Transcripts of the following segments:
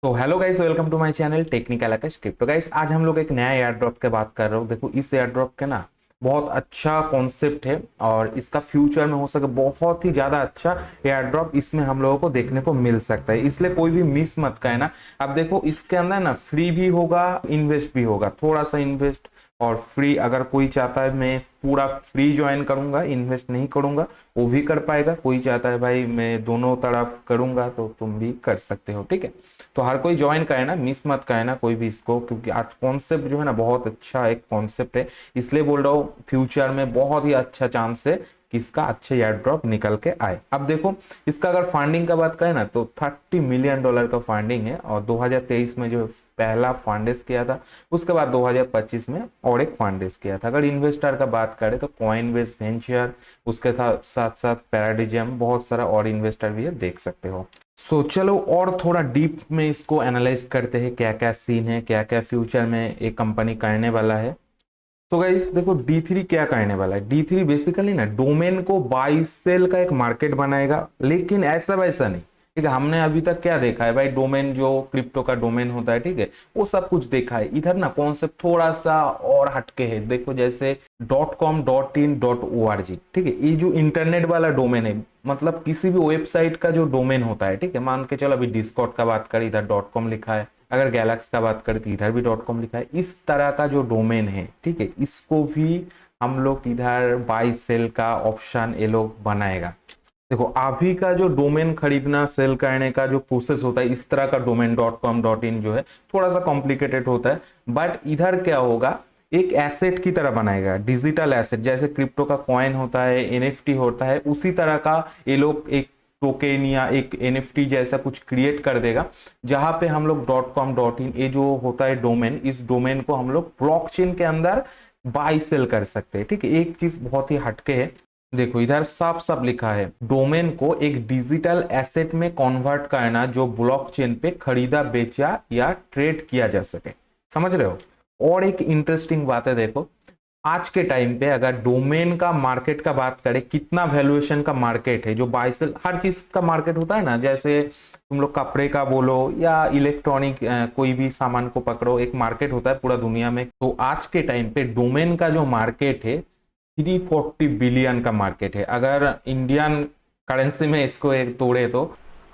तो hello guys, welcome to my channel technical Akash crypto. गाइस आज हम लोग एक नया एयर ड्रॉप के बात कर रहे हो। देखो इस एयर ड्रॉप के ना बहुत अच्छा कॉन्सेप्ट है और इसका फ्यूचर में हो सके बहुत ही ज्यादा अच्छा एयर ड्रॉप इसमें हम लोगों को देखने को मिल सकता है, इसलिए कोई भी मिस मत करना। अब देखो इसके अंदर ना फ्री भी होगा, इन्वेस्ट भी होगा, थोड़ा सा इन्वेस्ट और फ्री। अगर कोई चाहता है मैं पूरा फ्री ज्वाइन करूंगा, इन्वेस्ट नहीं करूंगा, वो भी कर पाएगा। कोई चाहता है भाई मैं दोनों तरफ करूंगा, तो तुम भी कर सकते हो। ठीक है, तो हर कोई ज्वाइन करे ना, मिस मत करे ना कोई भी इसको, क्योंकि आज कॉन्सेप्ट जो है ना बहुत अच्छा एक कॉन्सेप्ट है। इसलिए बोल रहा हूँ फ्यूचर में बहुत ही अच्छा चांस है कि इसका अच्छे एयर ड्रॉप निकल के आए। अब देखो इसका अगर फंडिंग का बात करें ना तो $30 मिलियन का फंडिंग है और 2023 में जो पहला फंड रेज किया था, उसके बाद 2025 में और एक फंड रेज किया था। अगर इन्वेस्टर का बात करें तो कॉइनबेस वेंचर, उसके साथ साथ पैराडिजम, बहुत सारा और इन्वेस्टर भी है, देख सकते हो। चलो और थोड़ा डीप में इसको एनालाइज करते हैं, क्या क्या सीन है, क्या क्या फ्यूचर में एक कंपनी करने वाला है। तो गाइस देखो D3 क्या करने वाला है। D3 बेसिकली ना डोमेन को बाई सेल का एक मार्केट बनाएगा, लेकिन ऐसा वैसा नहीं। ठीक है, हमने अभी तक क्या देखा है भाई, डोमेन जो क्रिप्टो का डोमेन होता है, ठीक है, वो सब कुछ देखा है। इधर ना कॉन्सेप्ट थोड़ा सा और हटके है। देखो जैसे .com.in.org, ठीक है, ये जो इंटरनेट वाला डोमेन है, मतलब किसी भी वेबसाइट का जो डोमेन होता है, ठीक है, मान के चलो अभी डिस्कॉर्ड का बात करें, इधर .com लिखा है। अगर गैलेक्स का बात करें तो इधर भी .com लिखा है। इस तरह का जो डोमेन है, ठीक है, इसको भी हम लोग इधर बाई सेल का ऑप्शन ये लोग बनाएगा। देखो अभी का जो डोमेन खरीदना सेल करने का जो प्रोसेस होता है, इस तरह का डोमेन .com.in जो है थोड़ा सा कॉम्प्लिकेटेड होता है। बट इधर क्या होगा, एक एसेट की तरह बनाएगा, डिजिटल एसेट। जैसे क्रिप्टो का कॉइन होता है, एनएफटी होता है, उसी तरह का ये लोग एक टोकन या एक एनएफटी जैसा कुछ क्रिएट कर देगा, जहां पे हम लोग .com.in ये जो होता है डोमेन, इस डोमेन को हम लोग ब्लॉकचेन के अंदर बाई सेल कर सकते हैं। ठीक है, एक चीज बहुत ही हटके है। देखो इधर साफ साफ लिखा है, डोमेन को एक डिजिटल एसेट में कन्वर्ट करना जो ब्लॉकचेन पे खरीदा बेचा या ट्रेड किया जा सके। समझ रहे हो। और एक इंटरेस्टिंग बात है, देखो आज के टाइम पे अगर डोमेन का मार्केट का बात करें, कितना वैल्यूएशन का मार्केट है, जो बाय सेल हर चीज का मार्केट होता है ना, जैसे तुम लोग कपड़े का बोलो या इलेक्ट्रॉनिक कोई भी सामान को पकड़ो, एक मार्केट होता है पूरा दुनिया में। तो आज के टाइम पे डोमेन का जो मार्केट है 340 बिलियन का मार्केट है। अगर इंडियन करेंसी में इसको एक तोड़े तो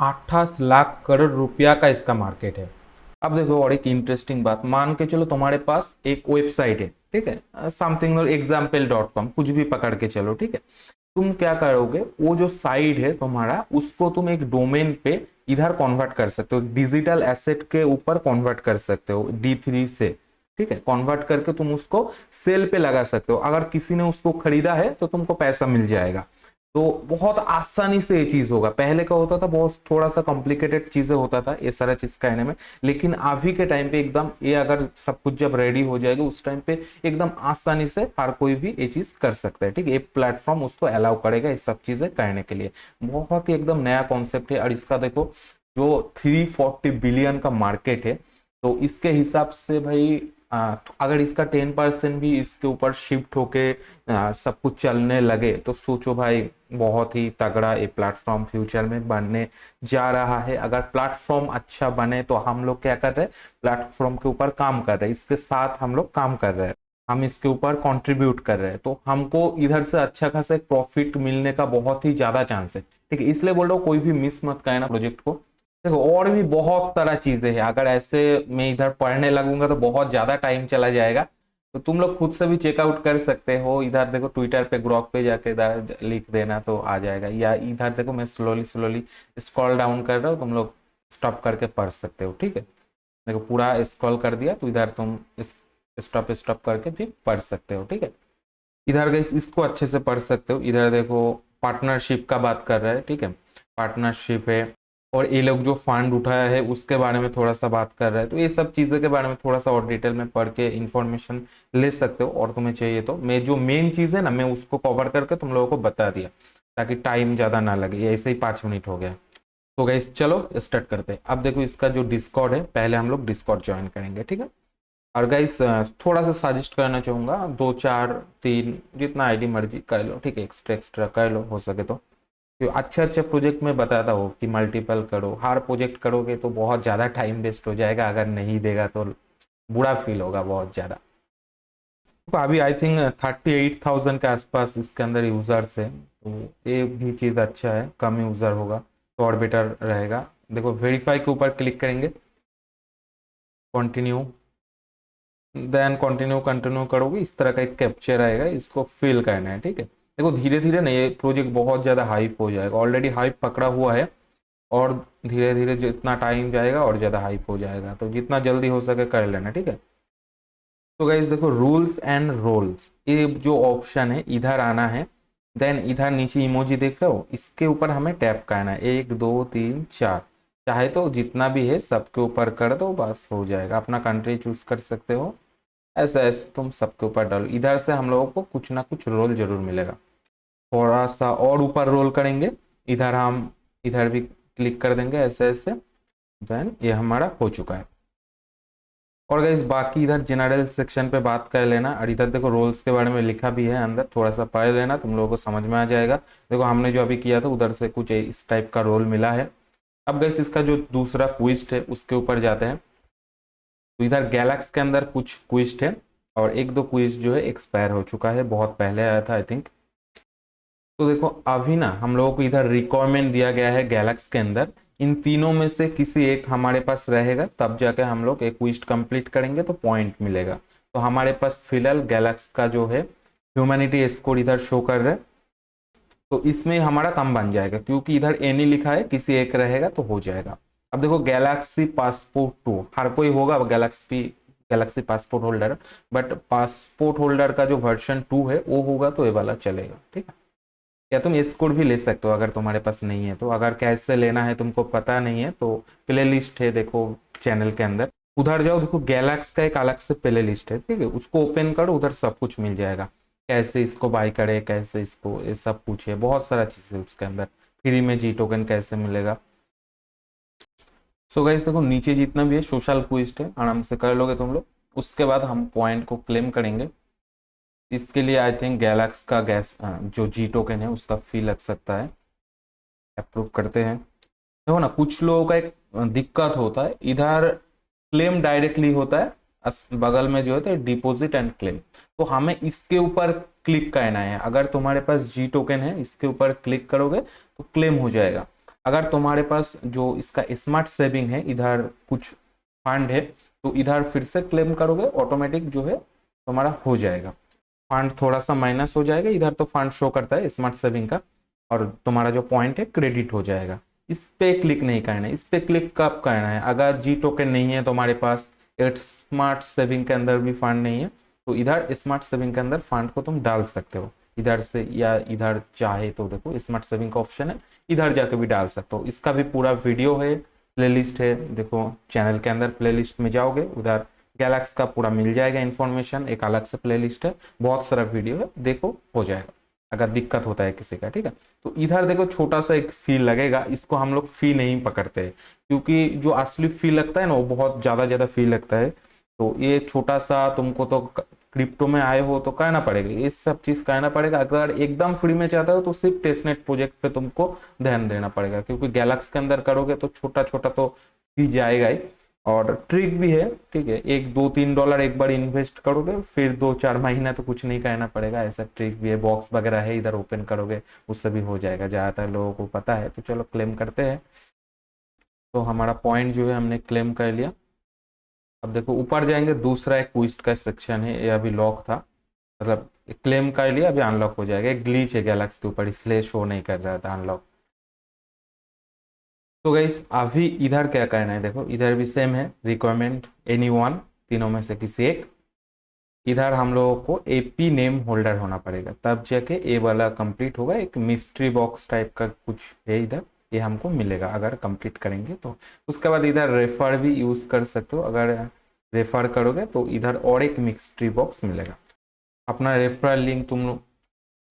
28 लाख करोड़ रुपया का इसका मार्केट है। अब देखो और एक इंटरेस्टिंग बात, मान के चलो तुम्हारे पास एक वेबसाइट है, ठीक है, समथिंग example.com, कुछ भी पकड़ के चलो, ठीक है। तुम क्या करोगे, वो जो साइट है तुम्हारा, उसको तुम एक डोमेन पे इधर कन्वर्ट कर सकते हो, डिजिटल एसेट के ऊपर कन्वर्ट कर सकते हो D3 से। ठीक है, कन्वर्ट करके तुम उसको सेल पे लगा सकते हो। अगर किसी ने उसको खरीदा है तो तुमको पैसा मिल जाएगा। तो बहुत आसानी से ये चीज होगा। पहले का होता था बहुत थोड़ा सा कॉम्प्लिकेटेड चीजें होता था ये सारा चीज कहने में, लेकिन अभी के टाइम पे एकदम ये अगर सब कुछ जब रेडी हो जाएगा उस टाइम पे एकदम आसानी से हर कोई भी ये चीज कर सकता है। ठीक है, ये प्लेटफॉर्म उसको अलाउ करेगा ये सब चीजें करने के लिए। बहुत ही एकदम नया कॉन्सेप्ट है। और इसका देखो जो 340 बिलियन का मार्केट है, तो इसके हिसाब से भाई तो अगर इसका 10% भी इसके ऊपर शिफ्ट होके सब कुछ चलने लगे, तो सोचो भाई बहुत ही तगड़ा ये प्लेटफॉर्म फ्यूचर में बनने जा रहा है। अगर प्लेटफॉर्म अच्छा बने तो हम लोग क्या कर रहे हैं, प्लेटफॉर्म के ऊपर काम कर रहे हैं, इसके साथ हम लोग काम कर रहे हैं, हम इसके ऊपर कंट्रीब्यूट कर रहे हैं, तो हमको इधर से अच्छा खासा एक प्रॉफिट मिलने का बहुत ही ज्यादा चांस है। ठीक है, इसलिए बोल रहा हूँ कोई भी मिस मत करना प्रोजेक्ट को। देखो और भी बहुत सारा चीजें हैं, अगर ऐसे मैं इधर पढ़ने लगूंगा तो बहुत ज्यादा टाइम चला जाएगा। तो तुम लोग खुद से भी चेकआउट कर सकते हो। इधर देखो ट्विटर पे ग्रुप पे जाके इधर लिख देना तो आ जाएगा, या इधर देखो मैं स्लोली स्लोली स्क्रॉल डाउन कर रहा हूँ, तुम लोग स्टॉप करके पढ़ सकते हो। ठीक है, देखो पूरा स्क्रॉल कर दिया तो इधर तुम स्टॉप स्टॉप करके भी पढ़ सकते हो। ठीक है, इधर गई इसको अच्छे से पढ़ सकते हो। इधर देखो पार्टनरशिप का बात कर रहा है, ठीक है, पार्टनरशिप है। और ये लोग जो फंड उठाया है उसके बारे में थोड़ा सा बात कर रहा है, तो ये सब चीज़ों के बारे में थोड़ा सा और डिटेल में पढ़ के इंफॉर्मेशन ले सकते हो। और तुम्हें चाहिए तो मैं जो मेन चीज़ है ना, मैं उसको कवर करके तुम लोगों को बता दिया, ताकि टाइम ज़्यादा ना लगे। ये ऐसे ही 5 मिनट हो गया। तो गाइस चलो स्टार्ट करते हैं। अब देखो इसका जो डिस्कॉर्ड है, पहले हम लोग डिस्कॉर्ड ज्वाइन करेंगे, ठीक है। और गाइस थोड़ा सा सजेस्ट करना चाहूंगा, 2 4 3 जितना आईडी मर्जी कर लो, ठीक है, एक्स्ट्रा एक्स्ट्रा कर लो हो सके तो। तो अच्छा अच्छा प्रोजेक्ट में बताता हूँ कि मल्टीपल करो, हर प्रोजेक्ट करोगे तो बहुत ज़्यादा टाइम वेस्ट हो जाएगा, अगर नहीं देगा तो बुरा फील होगा बहुत ज़्यादा। तो अभी आई थिंक 38,000 के आसपास इसके अंदर यूजर्स है, तो ये भी चीज़ अच्छा है, कम यूजर होगा तो और बेटर रहेगा। देखो वेरीफाई के ऊपर क्लिक करेंगे, कंटिन्यू, देन कंटिन्यू कंटिन्यू करोगे, इस तरह का एक कैप्चर आएगा, इसको फिल करना है, ठीक है। देखो धीरे धीरे ना ये प्रोजेक्ट बहुत ज़्यादा हाइप हो जाएगा, ऑलरेडी हाइप पकड़ा हुआ है, और धीरे धीरे जितना टाइम जाएगा और ज़्यादा हाइप हो जाएगा, तो जितना जल्दी हो सके कर लेना, ठीक है। तो गाइस देखो रूल्स एंड रोल्स, ये जो ऑप्शन है इधर आना है, देन इधर नीचे इमोजी देख रहे हो, इसके ऊपर हमें टैप करना है, 1 2 3 4, चाहे तो जितना भी है सबके ऊपर कर दो, बस हो जाएगा। अपना कंट्री चूज कर सकते हो, ऐसा ऐसे तुम सबके ऊपर डालो। इधर से हम लोगों को कुछ ना कुछ रोल जरूर मिलेगा, थोड़ा सा और ऊपर रोल करेंगे, इधर हम इधर भी क्लिक कर देंगे ऐसे ऐसे, देन ये हमारा हो चुका है। और गाइस बाकी इधर जनरल सेक्शन पे बात कर लेना, और इधर देखो रोल्स के बारे में लिखा भी है अंदर, थोड़ा सा पढ़ लेना, तुम लोगों को समझ में आ जाएगा। देखो हमने जो अभी किया था उधर से कुछ इस टाइप का रोल मिला है। अब गाइस इसका जो दूसरा क्विज है उसके ऊपर जाते हैं। तो इधर गैलेक्स के अंदर कुछ क्विज है, और 1 2 क्विज जो है एक्सपायर हो चुका है, बहुत पहले आया था आई थिंक। तो देखो अभी ना हम लोगों को इधर रिक्वायरमेंट दिया गया है गैलेक्स के अंदर, इन तीनों में से किसी एक हमारे पास रहेगा, तब जाके हम लोग एक क्विज कंप्लीट करेंगे तो पॉइंट मिलेगा। तो हमारे पास फिलहाल गैलेक्स का जो है ह्यूमैनिटी स्कोर इधर शो कर रहा है, तो इसमें हमारा कम बन जाएगा, क्योंकि इधर एनी लिखा है, किसी एक रहेगा तो हो जाएगा। अब देखो गैलेक्सी पासपोर्ट 2 हर कोई होगा Galaxy passport holder, but passport holder का जो वर्जन 2 है वो होगा तो ये वाला चलेगा, ठीक है। या तुम स्कोर भी ले सकते हो अगर तुम्हारे पास नहीं है तो, अगर कैसे लेना है तुमको पता नहीं है तो प्ले लिस्ट है देखो चैनल के अंदर, उधर जाओ, देखो गैलेक्स का एक अलग से प्ले लिस्ट है, ठीक है, उसको ओपन करो, उधर सब कुछ मिल जाएगा, कैसे इसको बाय करे, कैसे इसको, ये सब कुछ है, बहुत सारा चीज़ है उसके अंदर। फ्री में जी टोकन कैसे मिलेगा। सो गाइस देखो नीचे जितना भी है सोशल क्विज है, आराम से कर लोगे तुम लोग। उसके बाद हम पॉइंट को क्लेम करेंगे, इसके लिए आई थिंक गैलेक्स का जो जी टोकन है उसका फी लग सकता है। अप्रूव करते हैं। देखो ना कुछ लोगों का एक दिक्कत होता है, इधर क्लेम डायरेक्टली होता है, बगल में जो है तो डिपॉजिट एंड क्लेम, तो हमें इसके ऊपर क्लिक करना है। अगर तुम्हारे पास जी टोकन है इसके ऊपर क्लिक करोगे तो क्लेम हो जाएगा। अगर तुम्हारे पास जो इसका स्मार्ट सेविंग है, इधर कुछ फंड है, तो इधर फिर से क्लेम करोगे, ऑटोमेटिक जो है तुम्हारा हो जाएगा। फंड थोड़ा सा माइनस हो जाएगा, इधर तो फंड शो करता है स्मार्ट सेविंग का, और तुम्हारा जो पॉइंट है क्रेडिट हो जाएगा। इस पे क्लिक नहीं करना है, इस पे क्लिक कब करना है, अगर जी टोकन नहीं है तुम्हारे पास, स्मार्ट सेविंग के अंदर भी फंड नहीं है, तो इधर स्मार्ट सेविंग के अंदर फंड को तुम डाल सकते हो इधर से, या इधर चाहे तो देखो स्मार्ट सेविंग का ऑप्शन है, इधर जाके भी डाल सकते हो। इसका भी पूरा वीडियो है, प्लेलिस्ट है, देखो चैनल के अंदर प्लेलिस्ट में जाओगे, उधर गैलेक्स का पूरा मिल जाएगा इन्फॉर्मेशन, एक अलग से प्लेलिस्ट है, बहुत सारा वीडियो है, देखो हो जाएगा अगर दिक्कत होता है किसी का, ठीक है। तो इधर देखो छोटा सा एक फी लगेगा, इसको हम लोग फी नहीं पकड़ते, क्योंकि जो असली फी लगता है ना वो बहुत ज़्यादा फी लगता है, तो ये छोटा सा तुमको तो क्रिप्टो में आए हो तो करना पड़ेगा, ये सब चीज़ करना पड़ेगा। अगर एकदम फ्री में चाहते हो तो सिर्फ टेस्टनेट प्रोजेक्ट पे तुमको ध्यान देना पड़ेगा, क्योंकि गैलेक्स के अंदर करोगे तो छोटा छोटा तो फी जाएगा ही। और ट्रिक भी है, ठीक है, $1 2 3 एक बार इन्वेस्ट करोगे, फिर 2 4 महीना तो कुछ नहीं करना पड़ेगा, ऐसा ट्रिक भी है। बॉक्स वगैरह है इधर, ओपन करोगे उससे भी हो जाएगा, ज़्यादातर लोगों को पता है। तो चलो क्लेम करते हैं। तो हमारा पॉइंट जो है हमने क्लेम कर लिया। अब देखो ऊपर जाएंगे, दूसरा एक क्विज का सेक्शन है, ये अभी लॉक था, मतलब क्लेम कर लिया, अभी अनलॉक हो जाएगा। एक ग्लिच है गैलेक्सी के ऊपर, इसलिए शो नहीं कर रहा था अनलॉक। तो गाइस अभी इधर क्या करना है, देखो इधर भी सेम है, रिक्वायरमेंट एनीवन, तीनों में से किसी एक। इधर हम लोगों को एपी नेम होल्डर होना पड़ेगा, तब जाके ए वाला कंप्लीट होगा। एक मिस्ट्री बॉक्स टाइप का कुछ है इधर, ये हमको मिलेगा अगर कंप्लीट करेंगे तो। उसके बाद इधर रेफर भी यूज कर सकते हो, अगर रेफर करोगे तो इधर और एक मिस्ट्री बॉक्स मिलेगा। अपना रेफरल लिंक तुम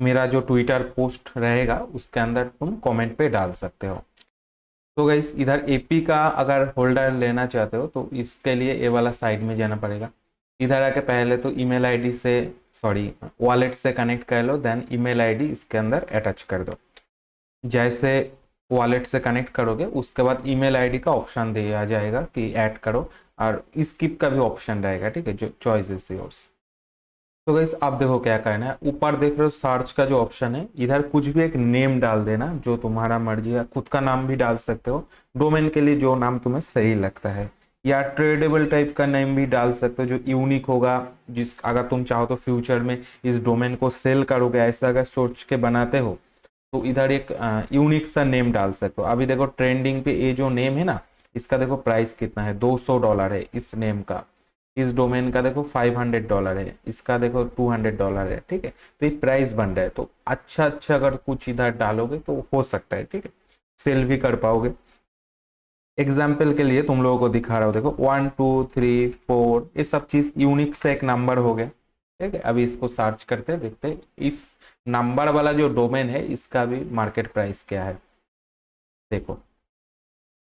मेरा जो ट्विटर पोस्ट रहेगा उसके अंदर तुम कमेंट पे डाल सकते हो। तो गाइस इधर एपी का अगर होल्डर लेना चाहते हो तो इसके लिए ये वाला साइड में जाना पड़ेगा। इधर आके पहले तो ईमेल आईडी से, सॉरी, वॉलेट से कनेक्ट कर लो, देन ईमेल आईडी इसके अंदर अटैच कर दो। जैसे वॉलेट से कनेक्ट करोगे उसके बाद ईमेल आईडी का ऑप्शन दिया जाएगा कि ऐड करो, और स्किप का भी ऑप्शन रहेगा, ठीक है, जो चॉइस इज योर्स। तो गाइस आप देखो क्या करना है, ऊपर देख रहे हो सर्च का जो ऑप्शन है, इधर कुछ भी एक नेम डाल देना जो तुम्हारा मर्जी है, खुद का नाम भी डाल सकते हो, डोमेन के लिए जो नाम तुम्हें सही लगता है, या ट्रेडेबल टाइप का नेम भी डाल सकते हो जो यूनिक होगा, जिस अगर तुम चाहो तो फ्यूचर में इस डोमेन को सेल करोगे, ऐसा अगर सोच के बनाते हो तो इधर एक यूनिक सा नेम डाल सकते हो। अभी देखो ट्रेंडिंग पे ये जो नेम है ना, इसका देखो प्राइस कितना है, $200 है इस नेम का। इस डोमेन का देखो $500 है, इसका देखो $200 है, ठीक है। तो ये प्राइस बन रहा है, तो अच्छा अच्छा अगर कुछ इधर डालोगे तो हो सकता है, ठीक है, सेल भी कर पाओगे। एग्जाम्पल के लिए तुम लोगों को दिखा रहा हूँ, देखो 1 2 3 4 ये सब चीज यूनिक से एक नंबर हो गया, ठीक है। अभी इसको सर्च करते हैं, देखते हैं इस नंबर वाला जो डोमेन है इसका भी मार्केट प्राइस क्या है। देखो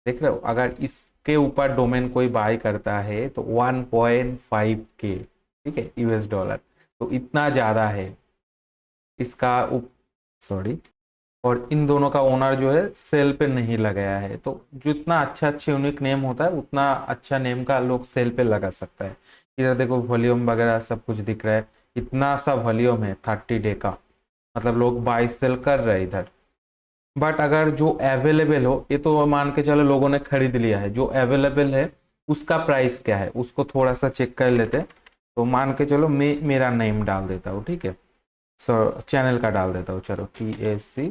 देख रहे हो, अगर इसके ऊपर डोमेन कोई बाय करता है तो 1.5K, ठीक है, US डॉलर, तो इतना ज्यादा है इसका सॉरी। और इन दोनों का ओनर जो है सेल पे नहीं लगाया है, तो जितना अच्छा अच्छा यूनिक नेम होता है उतना अच्छा नेम का लोग सेल पे लगा सकता है। इधर देखो वॉल्यूम वगैरह सब कुछ दिख रहा है, इतना सा वॉल्यूम है 30 डे का, मतलब लोग बाय सेल कर रहे हैं इधर। बट अगर जो अवेलेबल हो, ये तो मान के चलो लोगों ने खरीद लिया है, जो अवेलेबल है उसका प्राइस क्या है उसको थोड़ा सा चेक कर लेते हैं। तो मान के चलो मैं मेरा नेम डाल देता हूँ, ठीक है, सो चैनल का डाल देता हूँ, चलो TAC,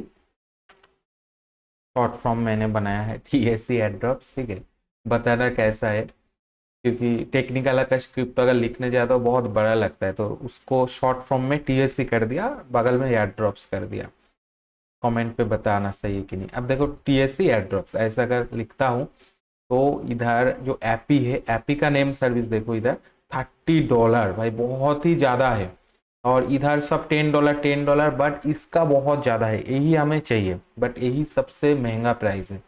शॉर्ट फॉर्म मैंने बनाया है TAC एड्रॉप्स, ठीक है। बताना कैसा है, क्योंकि टेक्निकल का स्क्रिप्ट अगर लिखने जाए तो बहुत बड़ा लगता है, तो उसको शॉर्ट फॉर्म में TAC कर दिया, बगल में एड्रॉप्स कर दिया। कमेंट पे बताना सही है कि नहीं। अब देखो TAC एड्रॉप्स ऐसा अगर लिखता हूँ तो इधर जो एपी है, एपी का नेम सर्विस देखो इधर $30, भाई बहुत ही ज़्यादा है। और इधर सब $10 बट इसका बहुत ज़्यादा है, यही हमें चाहिए, बट यही सबसे महंगा प्राइस है।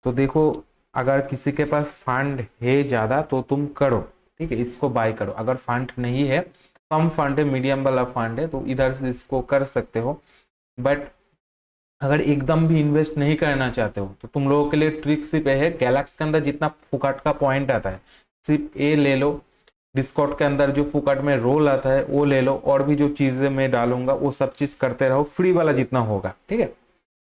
तो देखो अगर किसी के पास फंड है ज़्यादा तो तुम करो, ठीक है, इसको बाय करो। अगर फंड नहीं है, कम फंड है, मीडियम वाला फंड है, तो इधर से इसको कर सकते हो। बट अगर एकदम भी इन्वेस्ट नहीं करना चाहते हो तो तुम लोगों के लिए ट्रिक सिर्फ है, गैलेक्स के अंदर जितना फुकट का पॉइंट आता है सिर्फ ए ले लो, डिस्कॉर्ड के अंदर जो फुकट में रोल आता है वो ले लो, और भी जो चीजें मैं डालूंगा वो सब चीज करते रहो, फ्री वाला जितना होगा, ठीक है।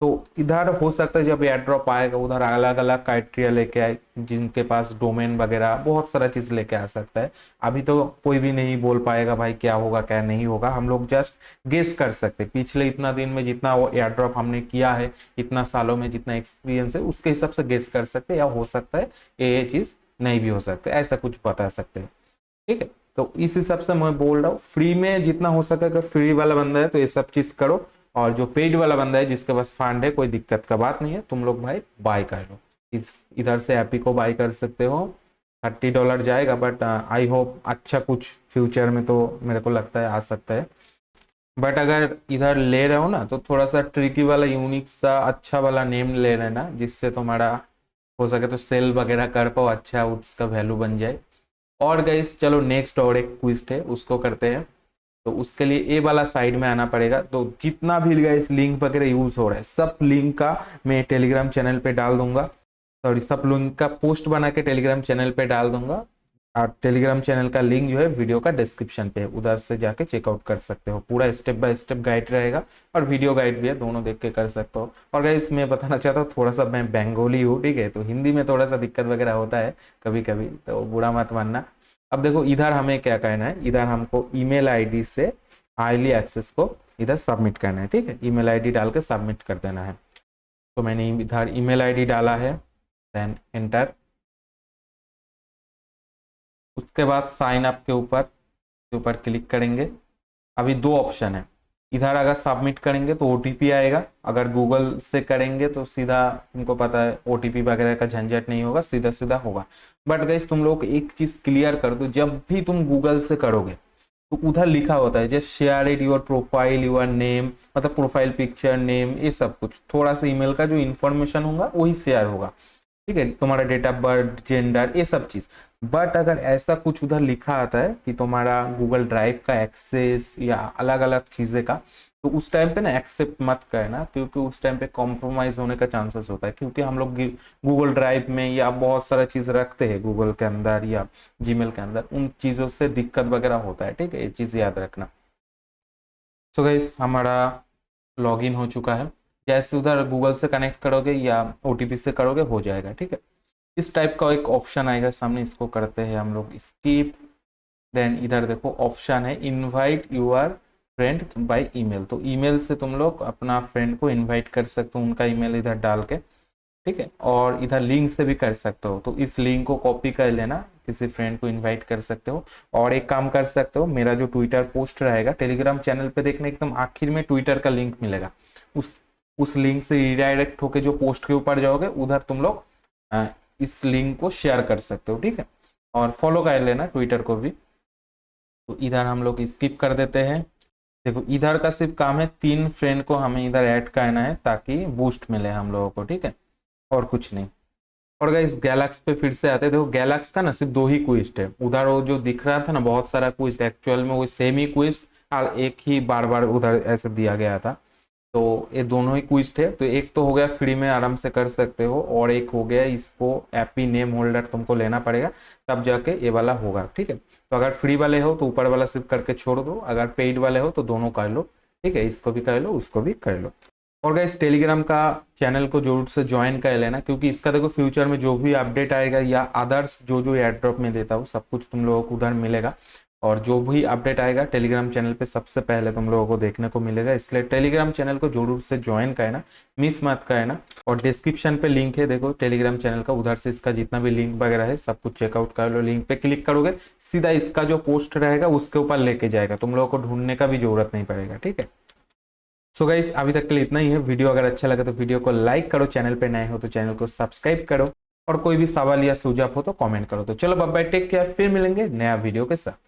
तो इधर हो सकता है जब एयर ड्रॉप आएगा उधर अलग अलग क्राइटेरिया लेके आए, जिनके पास डोमेन वगैरह बहुत सारा चीज लेके आ सकता है। अभी तो कोई भी नहीं बोल पाएगा भाई क्या होगा क्या नहीं होगा, हम लोग जस्ट गेस कर सकते हैं। पिछले इतना दिन में जितना वो एयर ड्रॉप हमने किया है, इतना सालों में जितना एक्सपीरियंस है, उसके हिसाब से गेस कर सकते हैं, या हो सकता है ये चीज नहीं भी हो सकता है, ऐसा कुछ बता सकते हैं, ठीक है। तो इस हिसाब से मैं बोल रहा हूँ फ्री में जितना हो सके, अगर फ्री वाला बंदा है तो ये सब चीज करो, और जो पेड वाला बंदा है जिसके पास फंड है कोई दिक्कत का बात नहीं है, तुम लोग भाई बाय कर लो। इधर से एपी को बाय कर सकते हो, $30 जाएगा, बट आई होप अच्छा कुछ फ्यूचर में तो मेरे को लगता है आ सकता है। बट अगर इधर ले रहे हो ना तो थोड़ा सा ट्रिकी वाला यूनिक सा अच्छा वाला नेम ले लेना, जिससे तुम्हारा हो सके तो सेल वगैरह कर पाओ, अच्छा उसका वैल्यू बन जाए। और गाइस चलो नेक्स्ट और एक क्विज है उसको करते हैं। तो उसके लिए ए वाला साइड में आना पड़ेगा, तो जितना भी गाइस लिंक वगैरह यूज हो रहा है सब लिंक का मैं टेलीग्राम चैनल पे डाल दूंगा, सॉरी सब लिंक का पोस्ट बना के टेलीग्राम चैनल पे डाल दूंगा। और टेलीग्राम चैनल का लिंक जो है वीडियो का डिस्क्रिप्शन पे है, उधर से जाके चेकआउट कर सकते हो, पूरा स्टेप बाय स्टेप गाइड रहेगा, और वीडियो गाइड भी है, दोनों देख के कर सकते हो। और गाइस मैं बताना चाहता हूँ थोड़ा सा मैं बंगाली हूँ, ठीक है, तो हिंदी में थोड़ा सा दिक्कत वगैरह होता है कभी कभी, तो बुरा मत मानना। अब देखो इधर हमें क्या करना है, इधर हमको ईमेल आईडी से अर्ली एक्सेस को इधर सबमिट करना है, ठीक है, ईमेल आईडी डाल के सबमिट कर देना है। तो मैंने इधर ईमेल आईडी डाला है, देन एंटर। उसके बाद साइन अप के ऊपर क्लिक करेंगे। अभी दो ऑप्शन है, इधर अगर सबमिट करेंगे तो OTP आएगा, अगर गूगल से करेंगे तो सीधा, तुमको पता है OTP वगैरह का झंझट नहीं होगा, सीधा सीधा होगा। बट गाइस तुम लोग एक चीज क्लियर कर दो, जब भी तुम गूगल से करोगे तो उधर लिखा होता है just share it your profile your name, मतलब प्रोफाइल पिक्चर नेम ये सब कुछ, थोड़ा सा ईमेल का जो इन्फॉर्मेशन होगा वही शेयर होगा, ठीक है, तुम्हारा डेट ऑफ बर्थ जेंडर ये सब चीज। बट अगर ऐसा कुछ उधर लिखा आता है कि तुम्हारा गूगल ड्राइव का एक्सेस या अलग अलग चीजें का, तो उस टाइम पे ना एक्सेप्ट मत करना, क्योंकि उस टाइम पे कॉम्प्रोमाइज होने का चांसेस होता है, क्योंकि हम लोग गूगल ड्राइव में या बहुत सारा चीज रखते हैं गूगल के अंदर या जीमेल के अंदर, उन चीजों से दिक्कत वगैरह होता है, ठीक है, ये चीज याद रखना। सो गाइस हमारा लॉगिन हो चुका है, जैसे उधर गूगल से कनेक्ट करोगे या ओटीपी से करोगे हो जाएगा, ठीक है। इस टाइप का एक ऑप्शन आएगा सामने, इसको करते हैं हम लोग स्किप। देन इधर देखो ऑप्शन है invite your friend by email, तो ईमेल से तुम लोग अपना फ्रेंड को इनवाइट कर सकते हो, उनका ईमेल इधर डाल के, ठीक है। और इधर लिंक से भी कर सकते हो, तो इस लिंक को कॉपी कर लेना, किसी फ्रेंड को इनवाइट कर सकते हो। और एक काम कर सकते हो, मेरा जो ट्विटर पोस्ट रहेगा टेलीग्राम चैनल पे देखना, एकदम आखिर में ट्विटर का लिंक मिलेगा, उस लिंक से रिडायरेक्ट होके जो पोस्ट के ऊपर जाओगे उधर तुम लोग इस लिंक को शेयर कर सकते हो, ठीक है। और फॉलो कर लेना ट्विटर को भी। तो इधर हम लोग स्किप कर देते हैं। देखो इधर का सिर्फ काम है 3 फ्रेंड को हमें इधर ऐड करना है ताकि बूस्ट मिले हम लोगों को, ठीक है, और कुछ नहीं। और गाइस गैलैक्स पे फिर से आते हैं। देखो गैलैक्स का ना सिर्फ 2 ही क्विस्ट है, उधर वो जो दिख रहा था ना बहुत सारा क्विस्ट, एक्चुअल में वो सेम ही क्विस्ट और एक ही बार बार उधर ऐसे दिया गया था। तो ये दोनों ही क्विस्ट है, तो एक तो हो गया फ्री में आराम से कर सकते हो, और एक हो गया इसको एपी नेम होल्डर तुमको लेना पड़ेगा, तब जाके ये वाला होगा, ठीक है। तो अगर फ्री वाले हो तो ऊपर वाला सिर्फ करके छोड़ दो, अगर पेड वाले हो तो दोनों कर लो, ठीक है, इसको भी कर लो उसको भी कर लो। और गाइस टेलीग्राम का चैनल को जरूर से ज्वाइन कर लेना, क्योंकि इसका देखो फ्यूचर में जो भी अपडेट आएगा या अदर्स जो जो एयर ड्रॉप में देता हूँ सब कुछ तुम लोगों को उधर मिलेगा, और जो भी अपडेट आएगा टेलीग्राम चैनल पे सबसे पहले तुम लोगों को देखने को मिलेगा। इसलिए टेलीग्राम चैनल को जरूर से ज्वाइन करना, मिस मत करना। और डिस्क्रिप्शन पे लिंक है देखो टेलीग्राम चैनल का, उधर से इसका जितना भी लिंक वगैरह है सब कुछ चेकआउट कर लो। लिंक पे क्लिक करोगे सीधा इसका जो पोस्ट रहेगा उसके ऊपर लेके जाएगा, तुम लोगों को ढूंढने का भी जरूरत नहीं पड़ेगा, ठीक है। सो गाइस अभी तक के लिए इतना ही है। वीडियो अगर अच्छा लगे तो वीडियो को लाइक करो, चैनल पे नए हो तो चैनल को सब्सक्राइब करो, और कोई भी सवाल या सुझाव हो तो कमेंट करो। तो चलो बाय बाय, टेक केयर, फिर मिलेंगे नया वीडियो के साथ।